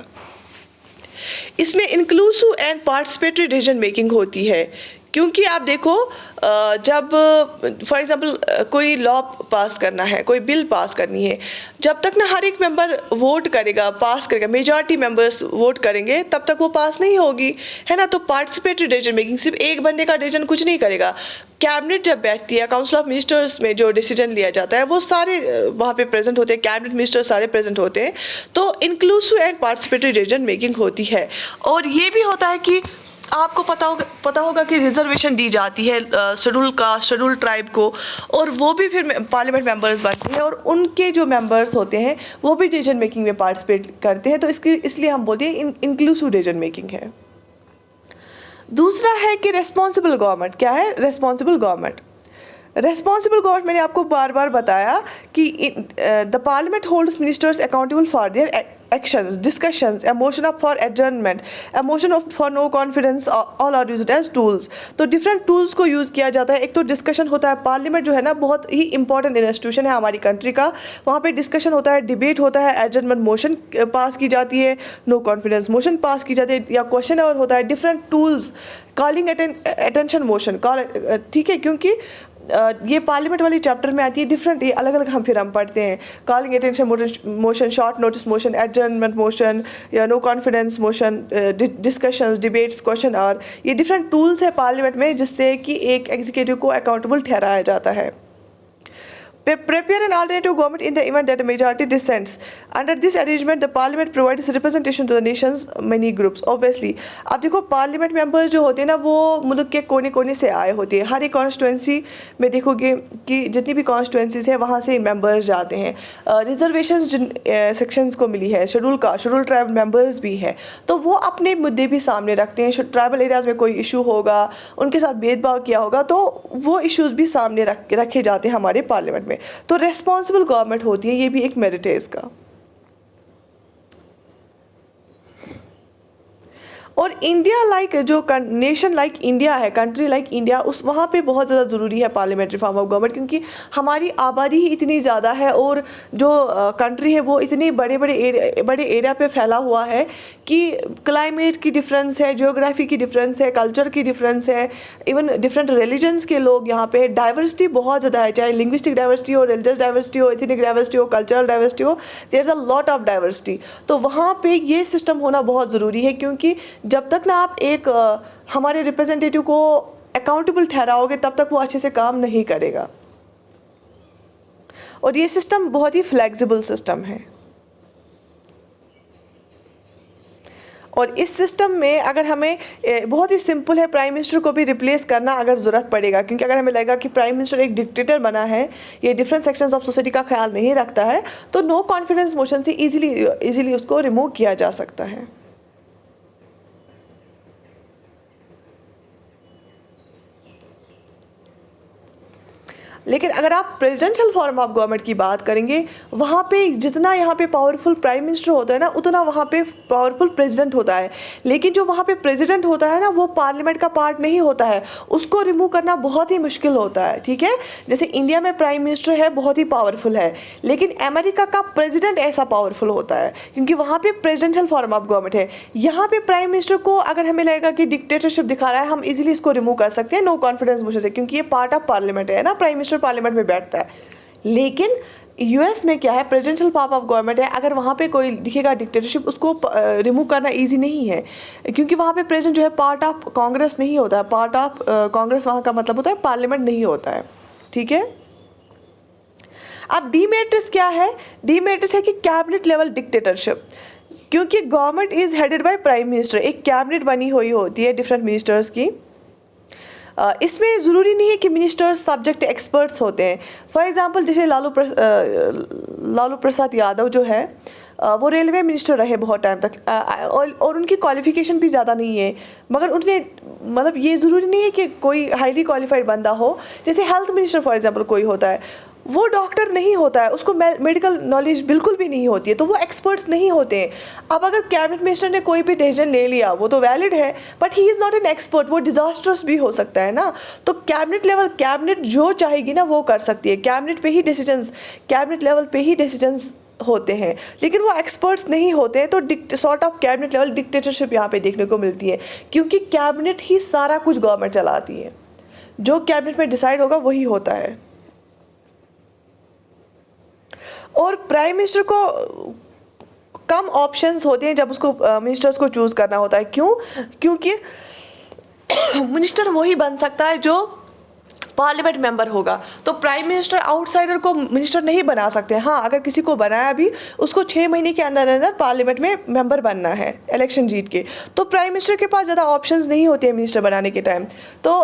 इसमें inclusive and participatory decision making होती है, क्योंकि आप देखो जब फॉर एग्जांपल कोई लॉ पास करना है, कोई बिल पास करनी है, जब तक ना हर एक मेंबर वोट करेगा, पास करेगा, मेजॉरिटी मेंबर्स वोट करेंगे, तब तक वो पास नहीं होगी, है ना। तो पार्टिसिपेटरी डिसीजन मेकिंग, सिर्फ एक बंदे का डिसीजन कुछ नहीं करेगा। कैबिनेट जब बैठती है, काउंसिल ऑफ मिनिस्टर्स में जो डिसीजन लिया जाता है वो सारे वहाँ पे प्रेजेंट होते हैं, कैबिनेट मिनिस्टर सारे प्रेजेंट होते हैं। तो inclusive and participatory decision making होती है। और ये भी होता है कि आपको पता होगा कि रिजर्वेशन दी जाती है शेड्यूल कास्ट, शेड्यूल ट्राइब को, और वो भी फिर पार्लियामेंट मेंबर्स बनते हैं, और उनके जो मेंबर्स होते हैं वो भी डिसीजन मेकिंग में पार्टिसिपेट करते हैं। तो इसलिए हम बोलते हैं इंक्लूसिव डिसीजन मेकिंग है। दूसरा है कि रेस्पॉन्सिबल गवर्नमेंट। क्या है रेस्पॉन्सिबल गवर्नमेंट? रेस्पॉन्सिबल गवर्नमेंट मैंने आपको बार बार बताया कि the parliament holds ministers accountable for their actions, discussions, a motion up for adjournment, a motion for no confidence, all are used as tools। तो different tools को use किया जाता है। एक तो डिस्कशन होता है, पार्लियामेंट जो है ना बहुत ही इंपॉर्टेंट इंस्टीट्यूशन है हमारी कंट्री का, वहाँ पे डिस्कशन होता है, डिबेट होता है, एडजर्नमेंट मोशन पास की जाती है, नो कॉन्फिडेंस मोशन पास की जाती है, या क्वेश्चन और होता है। Different tools, calling attention motion, ठीक है, क्योंकि ये पार्लियामेंट वाली चैप्टर में आती है, डिफरेंट, ये अलग अलग हम पढ़ते हैं। Calling attention motion, short notice motion, adjournment motion, या no confidence motion, discussions, debates, question hour, ये डिफरेंट टूल्स है पार्लियामेंट में जिससे कि एक एग्जीक्यूटिव को अकाउंटेबल ठहराया जाता है। Prepare an alternative government in the event that a majority dissents. Under this arrangement, the parliament provides representation to the nation's many groups. Obviously, अब देखो पार्लियामेंट मेंबर्स जो होते हैं ना वो मुल्क के कोने कोने से आए होते हैं। हर एक कॉन्स्टिट्यूंसी में देखोगे कि जितनी भी कॉन्स्टिट्यूंसीज है वहाँ से मेंबर्स जाते हैं। रिजर्वेशन जिन सेक्शंस को मिली है, शेड्यूल ट्राइब मेंबर्स भी है, तो वो अपने मुद्दे भी सामने रखते हैं। ट्राइबल एरियाज़ में कोई इशू होगा, उनके साथ भेदभाव किया होगा, तो वो इशूज़ भी सामने रखे जाते हैं हमारे पार्लियामेंट में। तो रेस्पॉन्सिबल गवर्नमेंट होती है, ये भी एक मेरिट है इसका। और इंडिया लाइक जो नेशन लाइक इंडिया है, कंट्री लाइक इंडिया, उस वहाँ पे बहुत ज़्यादा ज़रूरी है पार्लियामेंट्री फॉर्म ऑफ गवर्नमेंट, क्योंकि हमारी आबादी ही इतनी ज़्यादा है और जो कंट्री है वो इतने बड़े एरिया पे फैला हुआ है कि क्लाइमेट की डिफरेंस है, ज्योग्राफी की डिफरेंस है, कल्चर की डिफरेंस है, इवन डिफरेंट रिलीजन्स के लोग यहाँ पे, डाइवर्सिटी बहुत ज़्यादा है, चाहे लिंग्विस्टिक डाइवर्सिटी हो, रिलीजियस डाइवर्सिटी हो, एथनिक डाइवर्सिटी हो, कल्चरल डाइवर्सिटी हो, there is a lot of diversity. तो वहाँ पे ये सिस्टम होना बहुत ज़रूरी है, क्योंकि जब तक ना आप एक हमारे रिप्रेजेंटेटिव को अकाउंटेबल ठहराओगे तब तक वो अच्छे से काम नहीं करेगा। और ये सिस्टम बहुत ही फ्लेक्सिबल सिस्टम है। और इस सिस्टम में अगर हमें बहुत ही सिंपल है प्राइम मिनिस्टर को भी रिप्लेस करना अगर ज़रूरत पड़ेगा, क्योंकि अगर हमें लगेगा कि प्राइम मिनिस्टर एक डिक्टेटर बना है, ये डिफरेंट सेक्शंस ऑफ सोसाइटी का ख्याल नहीं रखता है, तो नो कॉन्फिडेंस मोशन से इजीली उसको रिमूव किया जा सकता है। लेकिन अगर आप प्रेसिडेंशियल फॉर्म ऑफ गवर्नमेंट की बात करेंगे, वहाँ पे जितना यहाँ पे पावरफुल प्राइम मिनिस्टर होता है ना, उतना वहाँ पे पावरफुल प्रेसिडेंट होता है। लेकिन जो वहाँ पे प्रेसिडेंट होता है ना, वो पार्लियामेंट का पार्ट नहीं होता है, उसको रिमूव करना बहुत ही मुश्किल होता है। ठीक है, जैसे इंडिया में प्राइम मिनिस्टर है, बहुत ही पावरफुल है, लेकिन अमेरिका का प्रेसिडेंट ऐसा पावरफुल होता है क्योंकि वहाँ पे प्रेसिडेंशियल फॉर्म ऑफ गवर्नमेंट है। यहाँ पे प्राइम मिनिस्टर को अगर हमें लगेगा कि डिक्टेटरशिप दिखा रहा है, हम इजीली इसको रिमूव कर सकते हैं नो कॉन्फिडेंस मोशन से, क्योंकि ये पार्ट ऑफ पार्लियामेंट है ना, प्राइम मिनिस्टर पार्लियामेंट में बैठता है। लेकिन यूएस में क्या है, प्रेसिडेंशियल फॉर्म ऑफ गवर्नमेंट है, अगर वहाँ पे कोई दिखेगा डिक्टेटरशिप, उसको रिमूव करना इजी नहीं है, क्योंकि वहाँ पे प्रेसिडेंट जो है पार्ट ऑफ कांग्रेस नहीं होता है। पार्ट ऑफ कांग्रेस वहाँ का मतलब होता है पार्लियामेंट नहीं होता है। ठीक है, अब डीमेरिट्स क्या है? डीमेरिट्स है कि कैबिनेट लेवल डिक्टेटरशिप, क्योंकि government is headed by prime minister, एक कैबिनेट बनी हुई होती है डिफरेंट मिनिस्टर्स की। इसमें ज़रूरी नहीं है कि मिनिस्टर्स सब्जेक्ट एक्सपर्ट्स होते हैं। फॉर एग्जांपल जैसे लालू प्रसाद यादव जो है, वो रेलवे मिनिस्टर रहे बहुत टाइम तक, और उनकी क्वालिफ़िकेशन भी ज़्यादा नहीं है, मगर उनने मतलब ये ज़रूरी नहीं है कि कोई हाईली क्वालिफाइड बंदा हो। जैसे हेल्थ मिनिस्टर फॉर एग्जांपल कोई होता है, वो डॉक्टर नहीं होता है, उसको मेडिकल नॉलेज बिल्कुल भी नहीं होती है, तो वो एक्सपर्ट्स नहीं होते हैं। अब अगर कैबिनेट मिनिस्टर ने कोई भी डिसीजन ले लिया, वो तो वैलिड है, but he is not an expert, वो डिजास्टर्स भी हो सकता है ना। तो कैबिनेट लेवल, कैबिनेट जो चाहेगी ना वो कर सकती है, कैबिनेट लेवल पे ही डिसीजंस होते हैं, लेकिन वो एक्सपर्ट्स नहीं होते हैं। तो sort of cabinet level dictatorship यहाँ पे देखने को मिलती है, क्योंकि कैबिनेट ही सारा कुछ गवर्नमेंट चलाती है, जो कैबिनेट में डिसाइड होगा वही होता है। और प्राइम मिनिस्टर को कम ऑप्शंस होते हैं जब उसको मिनिस्टर्स को चूज़ करना होता है। क्यों? क्योंकि मिनिस्टर वही बन सकता है जो पार्लियामेंट मेंबर होगा, तो प्राइम मिनिस्टर आउटसाइडर को मिनिस्टर नहीं बना सकते। हाँ, अगर किसी को बनाया भी, उसको 6 महीने के अंदर अंदर पार्लियामेंट में मेंबर बनना है इलेक्शन जीत के, तो प्राइम मिनिस्टर के पास ज़्यादा ऑप्शंस नहीं होते हैं मिनिस्टर बनाने के टाइम। तो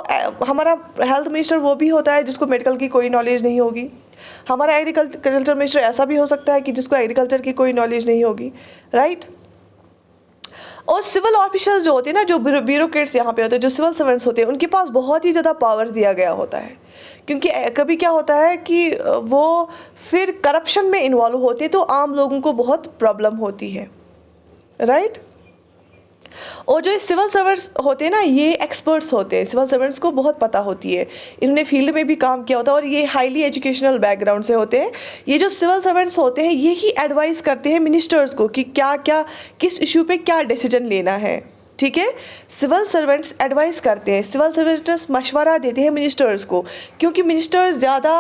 हमारा हेल्थ मिनिस्टर वो भी होता है जिसको मेडिकल की कोई नॉलेज नहीं होगी। हमारा एग्रीकल्चर मिनिस्टर ऐसा भी हो सकता है कि जिसको एग्रीकल्चर की कोई नॉलेज नहीं होगी, राइट। और सिविल ऑफिसर्स जो होते हैं ना, जो ब्यूरोक्रेट्स यहाँ पे होते हैं, जो सिविल सर्वेंट्स होते हैं, उनके पास बहुत ही ज़्यादा पावर दिया गया होता है, क्योंकि कभी क्या होता है कि वो फिर करप्शन में इन्वॉल्व होते हैं, तो आम लोगों को बहुत प्रॉब्लम होती है, राइट। और जो सिविल सर्वेंट्स होते हैं ना, ये एक्सपर्ट्स होते हैं, सिविल सर्वेंट्स को बहुत पता होती है, इन्होंने फील्ड में भी काम किया होता है, और ये हाईली एजुकेशनल बैकग्राउंड से होते हैं। ये जो सिविल सर्वेंट्स होते हैं, ये ही एडवाइस करते हैं मिनिस्टर्स को कि क्या क्या किस इशू पे क्या डिसीजन लेना है। ठीक है, सिविल सर्वेंट्स एडवाइस करते हैं, सिविल सर्वेंट्स मशवरा देते हैं मिनिस्टर्स को, क्योंकि मिनिस्टर्स ज़्यादा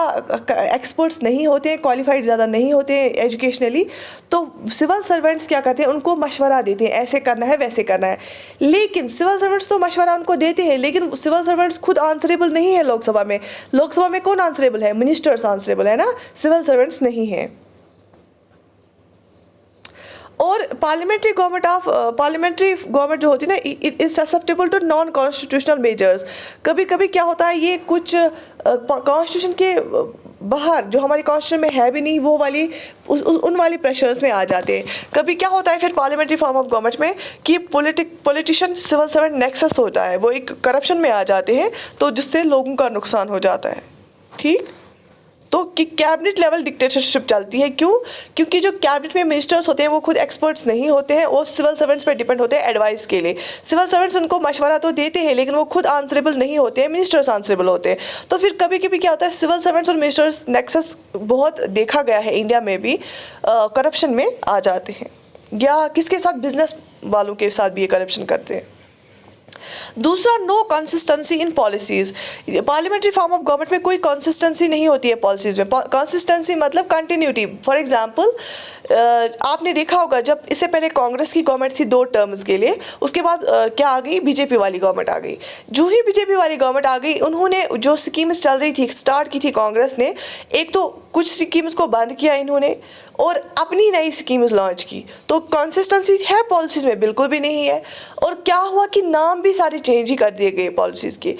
एक्सपर्ट्स नहीं होते हैं, क्वालिफाइड ज़्यादा नहीं होते हैं एजुकेशनली, तो सिविल सर्वेंट्स क्या करते हैं, उनको मशवरा देते हैं, ऐसे करना है वैसे करना है। लेकिन सिविल सर्वेंट्स तो मशवरा उनको देते हैं, लेकिन सिविल सर्वेंट्स खुद आंसरेबल नहीं है लोकसभा में। लोकसभा में कौन आंसरेबल है? मिनिस्टर्स आंसरेबल है ना, सिविल सर्वेंट्स नहीं है। और पार्लियामेंट्री गवर्नमेंट जो होती है ना, it is susceptible to non constitutional measures. कभी कभी क्या होता है, ये कुछ कॉन्स्टिट्यूशन के बाहर, जो हमारी कॉन्स्टिट्यूशन में है भी नहीं, वो वाली उन वाली प्रेशर्स में आ जाते हैं। कभी क्या होता है फिर पार्लियामेंट्री फॉर्म ऑफ गवर्नमेंट में कि पॉलिटिशियन सिविल सर्वेंट नेक्सस होता है, वो एक करप्शन में आ जाते हैं, तो जिससे लोगों का नुकसान हो जाता है। ठीक, तो कि कैबिनेट लेवल डिक्टेटरशिप चलती है। क्यों? क्योंकि जो कैबिनेट में मिनिस्टर्स होते हैं वो खुद एक्सपर्ट्स नहीं होते हैं, वो सिविल सर्वेंट्स पे डिपेंड होते हैं एडवाइस के लिए। सिविल सर्वेंट्स उनको मशवरा तो देते हैं, लेकिन वो खुद आंसरेबल नहीं होते हैं, मिनिस्टर्स आंसरेबल होते हैं। तो फिर कभी कभी क्या होता है, सिविल सर्वेंट्स और मिनिस्टर्स नेक्सस बहुत देखा गया है इंडिया में भी, करप्शन में आ जाते हैं, या किसके साथ, बिजनेस वालों के साथ भी ये करप्शन करते हैं। दूसरा, no consistency in policies. Parliamentary form of government में कोई कंसिस्टेंसी नहीं होती है पॉलिसीज़ में। कंसिस्टेंसी मतलब कंटिन्यूटी। फॉर एग्जांपल, आपने देखा होगा जब इससे पहले कांग्रेस की गवर्नमेंट थी 2 टर्म्स के लिए, उसके बाद क्या आ गई, बीजेपी वाली गवर्नमेंट आ गई। जो ही बीजेपी वाली गवर्नमेंट आ गई, उन्होंने जो स्कीम्स चल रही थी, स्टार्ट की थी कांग्रेस ने, एक तो कुछ स्कीम्स को बंद किया इन्होंने और अपनी नई स्कीम्स लॉन्च की। तो कंसिस्टेंसी है पॉलिसीज़ में, बिल्कुल भी नहीं है। और क्या हुआ कि नाम भी सारे चेंज ही कर दिए गए पॉलिसीज़ के,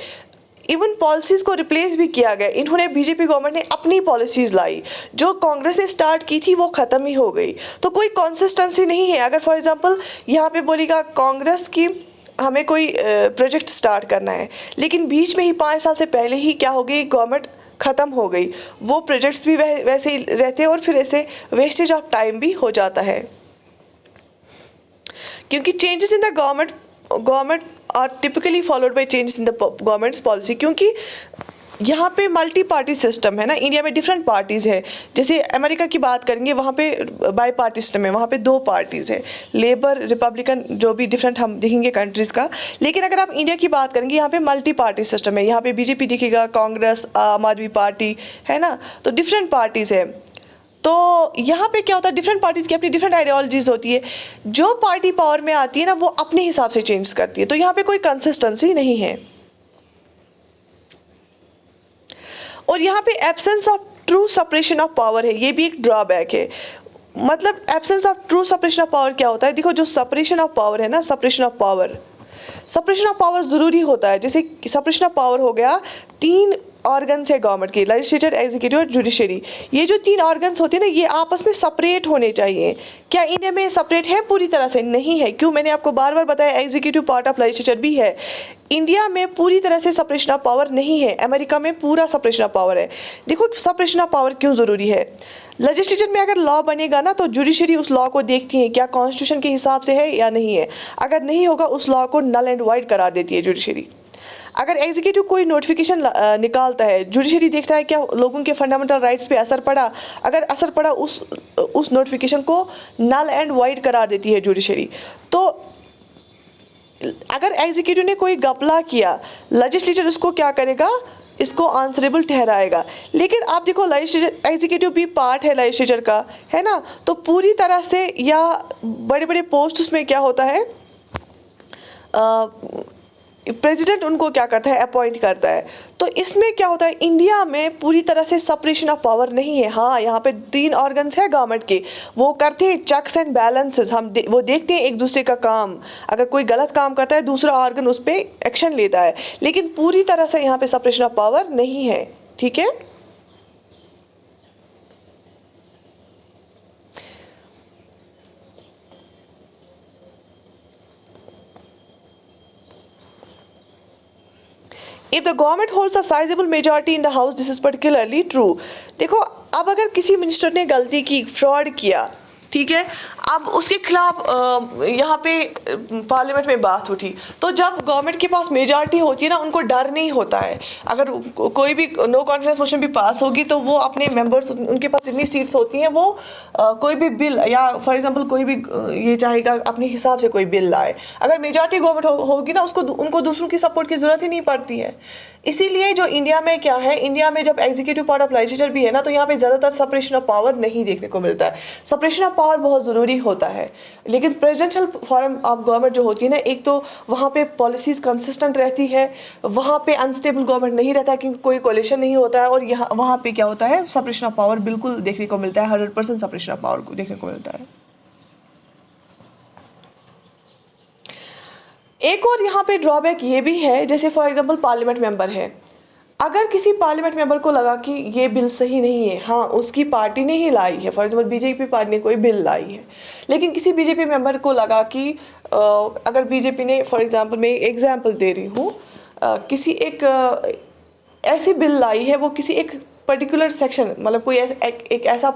इवन पॉलिसीज़ को रिप्लेस भी किया गया। इन्होंने, बीजेपी गवर्नमेंट ने अपनी पॉलिसीज़ लाई, जो कांग्रेस ने स्टार्ट की थी वो ख़त्म ही हो गई। तो कोई कंसिस्टेंसी नहीं है। अगर फॉर एग्जांपल यहाँ पे बोलेगा कांग्रेस की हमें कोई प्रोजेक्ट स्टार्ट करना है, लेकिन बीच में ही 5 साल से पहले ही क्या हो गई, गवर्नमेंट ख़त्म हो गई, वो प्रोजेक्ट्स भी वैसे ही रहते हैं और फिर ऐसे वेस्टेज ऑफ टाइम भी हो जाता है। क्योंकि changes in the government are typically followed by changes in the government's policy, क्योंकि यहाँ पे मल्टी पार्टी सिस्टम है ना, इंडिया में डिफरेंट पार्टीज़ है। जैसे अमेरिका की बात करेंगे, वहाँ पे बाई पार्टी सिस्टम है, वहाँ पे 2 पार्टीज़ है, लेबर रिपब्लिकन, जो भी डिफरेंट हम देखेंगे कंट्रीज़ का। लेकिन अगर आप इंडिया की बात करेंगे, यहाँ पे मल्टी पार्टी सिस्टम है, यहाँ पे बीजेपी दिखेगा, कांग्रेस, आम आदमी पार्टी, है ना, तो डिफरेंट पार्टीज़ है। तो यहाँ पे क्या होता है, डिफरेंट पार्टीज़ की अपनी डिफरेंट आइडियोलॉजीज़ होती है। जो पार्टी पावर में आती है ना, वो अपने हिसाब से चेंज करती है, तो यहाँ पे कोई कंसिस्टेंसी नहीं है। और यहाँ पे absence of true separation of power है, ये भी एक ड्रॉबैक है। मतलब absence of true separation of power क्या होता है? देखो, जो सेपरेशन ऑफ पावर है ना, सेपरेशन ऑफ पावर ज़रूरी होता है। जैसे सेपरेशन ऑफ पावर हो गया, 3 ऑर्गन्स है गवर्नमेंट के, लेजिस्लेचर, एग्जीक्यूटिव और जुडिशरी। ये जो 3 ऑर्गन्स होते हैं ना, ये आपस में सेपरेट होने चाहिए। क्या इंडिया में सेपरेट है? पूरी तरह से नहीं है। क्यों? मैंने आपको बार बार बताया, एग्जीक्यूटिव पार्ट ऑफ लेजिस्लेचर भी है। इंडिया में पूरी तरह से सेपरेशन ऑफ पावर नहीं है, अमेरिका में पूरा सेपरेशन ऑफ पावर है। देखो, सेपरेशन ऑफ पावर क्यों ज़रूरी है? लेजिस्लेचर में अगर लॉ बनेगा ना, तो जुडिशरी उस लॉ को देखती है क्या कॉन्स्टिट्यूशन के हिसाब से है या नहीं है। अगर नहीं होगा, उस लॉ को नल एंड वाइड करार देती है जुडिशरी। अगर एग्जीक्यूटिव कोई नोटिफिकेशन निकालता है, जुडिशरी देखता है क्या लोगों के फंडामेंटल राइट्स पे असर पड़ा। अगर असर पड़ा, उस नोटिफिकेशन को नल एंड वाइड करार देती है जुडिशरी। तो अगर एग्जीक्यूटिव ने कोई घपला किया, लेजिस्लेचर उसको क्या करेगा? इसको आंसरेबल ठहराएगा। लेकिन आप देखो, लेजिस्लेचर, एग्जीक्यूटिव भी पार्ट है लेजिस्लेचर का, है ना, तो पूरी तरह से या बड़े बड़े पोस्ट उसमें क्या होता है, प्रेसिडेंट उनको क्या करता है? अपॉइंट करता है। तो इसमें क्या होता है, इंडिया में पूरी तरह से सेपरेशन ऑफ पावर नहीं है। हाँ, यहाँ पे 3 ऑर्गन्स है गवर्नमेंट के, वो करते हैं चेक्स एंड बैलेंसेस। वो देखते हैं एक दूसरे का काम। अगर कोई गलत काम करता है, दूसरा ऑर्गन उस पर एक्शन लेता है। लेकिन पूरी तरह से यहाँ पे सेपरेशन ऑफ पावर नहीं है। ठीक है। If the government holds a sizable majority in the house, this is particularly true. देखो, अब अगर किसी मिनिस्टर ने गलती की, फ्रॉड किया, ठीक है, अब उसके खिलाफ यहाँ पे पार्लियामेंट में बात उठी, तो जब गवर्नमेंट के पास मेजॉरिटी होती है ना, उनको डर नहीं होता है। अगर कोई भी नो कॉन्फिडेंस मोशन भी पास होगी, तो वो अपने मेंबर्स, उनके पास इतनी सीट्स होती हैं, वो कोई भी बिल, या फॉर एग्जांपल कोई भी ये चाहेगा अपने हिसाब से कोई बिल लाए। अगर मेजॉरिटी गवर्नमेंट होगी ना, उनको दूसरों की सपोर्ट की ज़रूरत ही नहीं पड़ती है। इसीलिए जो इंडिया में क्या है, इंडिया में जब एग्जीक्यूटिव पार्ट ऑफ लेजिस्लेचर भी है ना, तो यहाँ पे ज़्यादातर सेपरेशन ऑफ पावर नहीं देखने को मिलता है। सेपरेशन ऑफ पावर बहुत ज़रूरी होता है, लेकिन प्रेसिडेंशियल फॉर्म ऑफ गवर्नमेंट जो होती है ना, एक तो वहाँ पे पॉलिसीज़ कंसिस्टेंट रहती है, वहाँ पे अनस्टेबल गवर्नमेंट नहीं रहता है, क्योंकि कोई कोलिशन नहीं होता है। और यहाँ वहाँ पे क्या होता है, सेपरेशन ऑफ पावर बिल्कुल देखने को मिलता है, 100% सेपरेशन ऑफ पावर को देखने को मिलता है। एक और यहाँ पे ड्रॉबैक ये भी है, जैसे फॉर एग्जांपल पार्लियामेंट मेंबर है, अगर किसी पार्लियामेंट मेंबर को लगा कि ये बिल सही नहीं है, हाँ उसकी पार्टी ने ही लाई है, फॉर एग्जांपल बीजेपी पार्टी ने कोई बिल लाई है, लेकिन किसी बीजेपी मेंबर को लगा कि अगर बीजेपी ने, फॉर एग्जांपल मैं एग्जांपल दे रही हूँ, किसी एक ऐसी बिल लाई है, वो किसी एक पर्टिकुलर सेक्शन, मतलब कोई एक ऐसा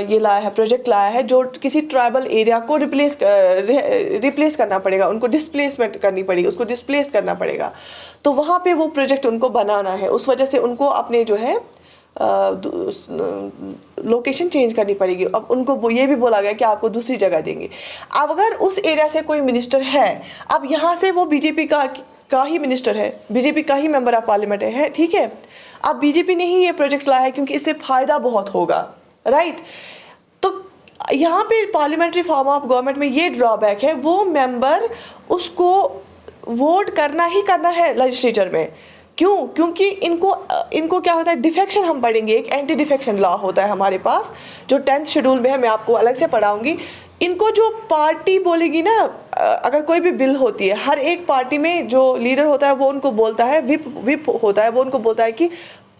ये लाया है, प्रोजेक्ट लाया है जो किसी ट्राइबल एरिया को रिप्लेस करना पड़ेगा, उनको डिस्प्लेसमेंट करनी पड़ेगी, उसको डिस्प्लेस करना पड़ेगा, तो वहाँ पे वो प्रोजेक्ट उनको बनाना है। उस वजह से उनको अपने जो है लोकेशन चेंज करनी पड़ेगी। अब उनको ये भी बोला गया कि आपको दूसरी जगह देंगे। अब अगर उस एरिया से कोई मिनिस्टर है, अब यहाँ से वो बीजेपी का ही मिनिस्टर है, बीजेपी का ही मेंबर ऑफ पार्लियामेंट है, ठीक है। अब बीजेपी ने ही ये प्रोजेक्ट लाया है क्योंकि इससे फ़ायदा बहुत होगा, राइट। तो यहाँ पे पार्लियामेंट्री फॉर्म ऑफ गवर्नमेंट में ये ड्रॉबैक है, वो मेंबर उसको वोट करना ही करना है लेजिस्लेचर में। क्यों? क्योंकि इनको क्या होता है, डिफेक्शन हम पढ़ेंगे, एक एंटी डिफेक्शन लॉ होता है हमारे पास जो 10th शेड्यूल में है, मैं आपको अलग से पढ़ाऊंगी। इनको जो पार्टी बोलेगी ना, अगर कोई भी बिल होती है, हर एक पार्टी में जो लीडर होता है वो उनको बोलता है, विप होता है, वो उनको बोलता है कि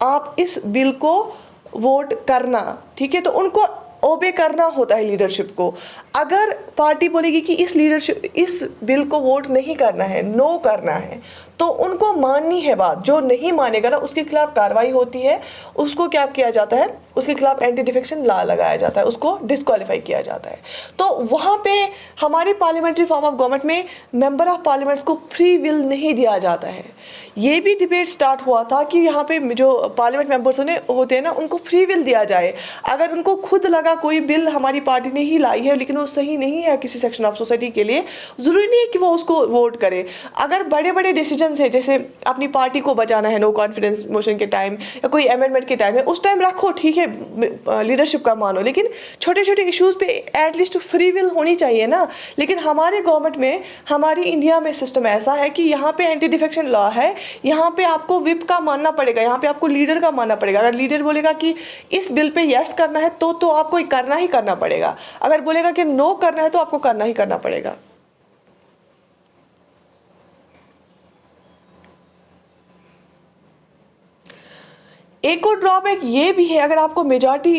आप इस बिल को वोट करना, ठीक है। तो उनको ओबे करना होता है लीडरशिप को। अगर पार्टी बोलेगी कि इस बिल को वोट नहीं करना है, नो करना है, तो उनको माननी है बात। जो नहीं मानेगा ना, उसके खिलाफ कार्रवाई होती है, उसको क्या किया जाता है, उसके खिलाफ एंटी डिफेक्शन लॉ लगाया जाता है, उसको डिस्क्वालीफाई किया जाता है। तो वहाँ पे हमारी पार्लियामेंट्री फॉर्म ऑफ गवर्नमेंट में मेंबर ऑफ पार्लियामेंट्स को फ्री विल नहीं दिया जाता है। ये भी डिबेट स्टार्ट हुआ था कि यहाँ पे जो पार्लियामेंट मेंबर्स होते हैं ना, उनको फ्री विल दिया जाए। अगर उनको खुद लगा कोई बिल हमारी पार्टी ने ही लाई है लेकिन वो सही नहीं है किसी सेक्शन ऑफ सोसाइटी के लिए, ज़रूरी नहीं है कि वो उसको वोट करे। अगर बड़े बड़े डिसीजन है, जैसे अपनी पार्टी को बचाना है नो कॉन्फिडेंस मोशन के टाइम या कोई अमेंडमेंट के टाइम है, उस टाइम रखो, ठीक है, लीडरशिप का मानो, लेकिन छोटे छोटे इश्यूज़ पे एटलीस्ट फ्री विल होनी चाहिए ना। लेकिन हमारे गवर्नमेंट में, हमारी इंडिया में सिस्टम ऐसा है कि यहाँ पे एंटी डिफेक्शन लॉ है, यहाँ पे आपको विप का मानना पड़ेगा, यहाँ पे आपको लीडर का मानना पड़ेगा। अगर लीडर बोलेगा कि इस बिल पे यस करना है तो आपको करना ही करना पड़ेगा। अगर बोलेगा कि नो करना है तो आपको करना ही करना पड़ेगा। एक और ड्रॉबैक ये भी है, अगर आपको मेजॉरिटी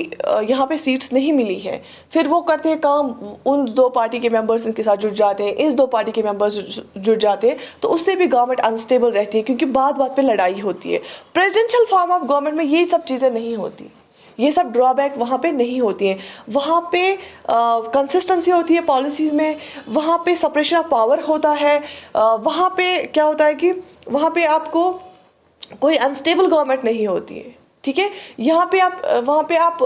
यहाँ पे सीट्स नहीं मिली है, फिर वो करते हैं काम, उन दो पार्टी के मेंबर्स इनके साथ जुड़ जाते हैं, इस दो पार्टी के मेंबर्स जुड़ जाते हैं, तो उससे भी गवर्नमेंट अनस्टेबल रहती है, क्योंकि बात बात पे लड़ाई होती है। प्रेसिडेंशियल फॉर्म ऑफ गवर्नमेंट में ये सब चीज़ें नहीं होती, ये सब ड्रॉबैक वहाँ पे नहीं होती हैं। वहाँ पे कंसिस्टेंसी होती है पॉलिसीज़ में, वहाँ पे सेपरेशन ऑफ पावर होता है, वहाँ पे क्या होता है कि वहाँ पे आपको कोई अनस्टेबल गवर्नमेंट नहीं होती है, ठीक है। यहाँ पे आप, वहाँ पे आप,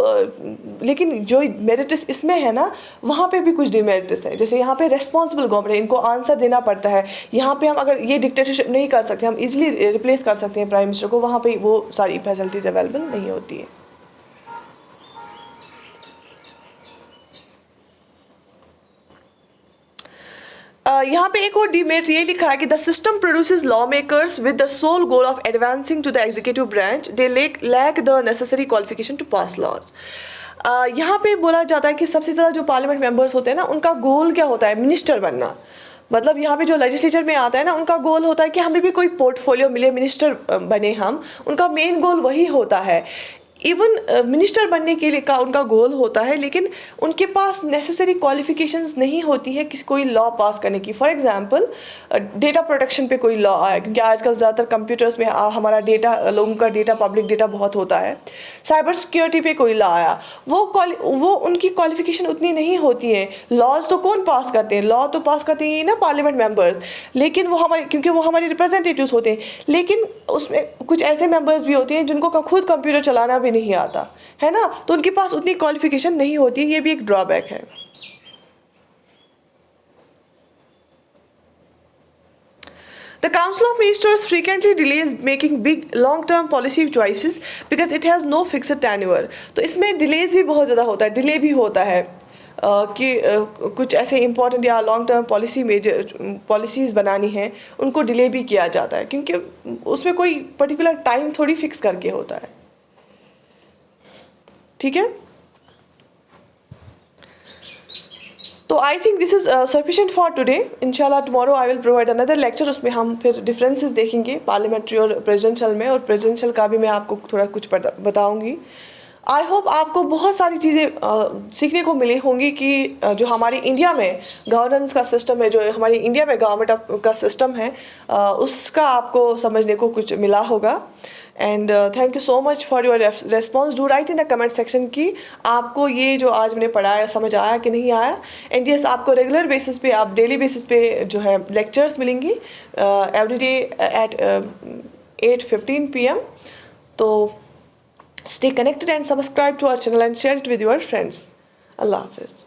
लेकिन जो मेरिट्स इसमें है ना, वहाँ पे भी कुछ डिमेरिट्स है। जैसे यहाँ पे रेस्पॉन्सिबल गवर्नमेंट है, इनको आंसर देना पड़ता है। यहाँ पे हम अगर ये डिक्टेटरशिप नहीं कर सकते, हम इजीली रिप्लेस कर सकते हैं प्राइम मिनिस्टर को, वहाँ पे वो सारी फैसिलिटीज़ अवेलेबल नहीं होती है। यहाँ पे एक और डीमेरिट ये लिखा है कि the system produces law makers with the sole goal of advancing to the executive branch, they lack the necessary qualification to pass laws. यहाँ पे बोला जाता है कि सबसे ज़्यादा जो पार्लियामेंट मेंबर्स होते हैं ना, उनका गोल क्या होता है, मिनिस्टर बनना। मतलब यहाँ पे जो लेजिस्लेचर में आता है ना, उनका गोल होता है कि हमें भी कोई पोर्टफोलियो मिले, मिनिस्टर बने हम, उनका मेन गोल वही होता है। इवन मिनिस्टर बनने के लिए का उनका गोल होता है, लेकिन उनके पास नेसेसरी क्वालिफिकेशंस नहीं होती है किसी कोई लॉ पास करने की। फॉर एग्जांपल डेटा प्रोटेक्शन पे कोई लॉ आया, क्योंकि आजकल ज़्यादातर कंप्यूटर्स में हमारा डेटा, लोगों का डेटा, पब्लिक डेटा बहुत होता है। साइबर सिक्योरिटी पे कोई लॉ आया, वो उनकी क्वालिफिकेशन उतनी नहीं होती है। लॉज तो कौन पास करते हैं, लॉ तो पास करते हैं ना पार्लियामेंट मेंबर्स, लेकिन वो हमारे, क्योंकि वो हमारे रिप्रेजेंटेटिव्स होते हैं। लेकिन उसमें कुछ ऐसे मेंबर्स भी होते हैं जिनको खुद कंप्यूटर चलाना भी नहीं आता है ना, तो उनके पास उतनी क्वालिफिकेशन नहीं होती। ये भी एक ड्रॉबैक है। The Council of Ministers frequently delays making big long-term policy choices because it has no fixed tenure। तो इसमें डिलेज भी बहुत ज़्यादा होता है, डिले भी होता है कि कुछ ऐसे इंपॉर्टेंट या लॉन्ग टर्म पॉलिसीज़ बनानी है, उनको डिले भी किया जाता है, क्योंकि उसमें कोई पर्टिकुलर टाइम थोड़ी फिक्स करके होता है, ठीक है। तो I think this is sufficient for today. इंशाल्लाह tomorrow I will provide another lecture, उसमें हम फिर डिफरेंसेस देखेंगे पार्लियामेंट्री और प्रेसिडेंशियल में, और प्रेसिडेंशियल का भी मैं आपको थोड़ा कुछ बताऊंगी। आई होप आपको बहुत सारी चीज़ें सीखने को मिली होंगी कि जो हमारी इंडिया में गवर्नेंस का सिस्टम है, जो हमारी इंडिया में गवर्नमेंट का सिस्टम है, उसका आपको समझने को कुछ मिला होगा। And thank you so much for your response. Do right in the comment section कि आपको ये जो आज मैंने पढ़ाया समझ आया कि नहीं आया। एंड यस, आपको रेगुलर बेसिस पे, आप डेली बेसिस पे जो है लेक्चर्स मिलेंगी एवरी डे एट 8:15 PM। तो stay connected and subscribe to our channel and share it with your friends. Allah Hafiz.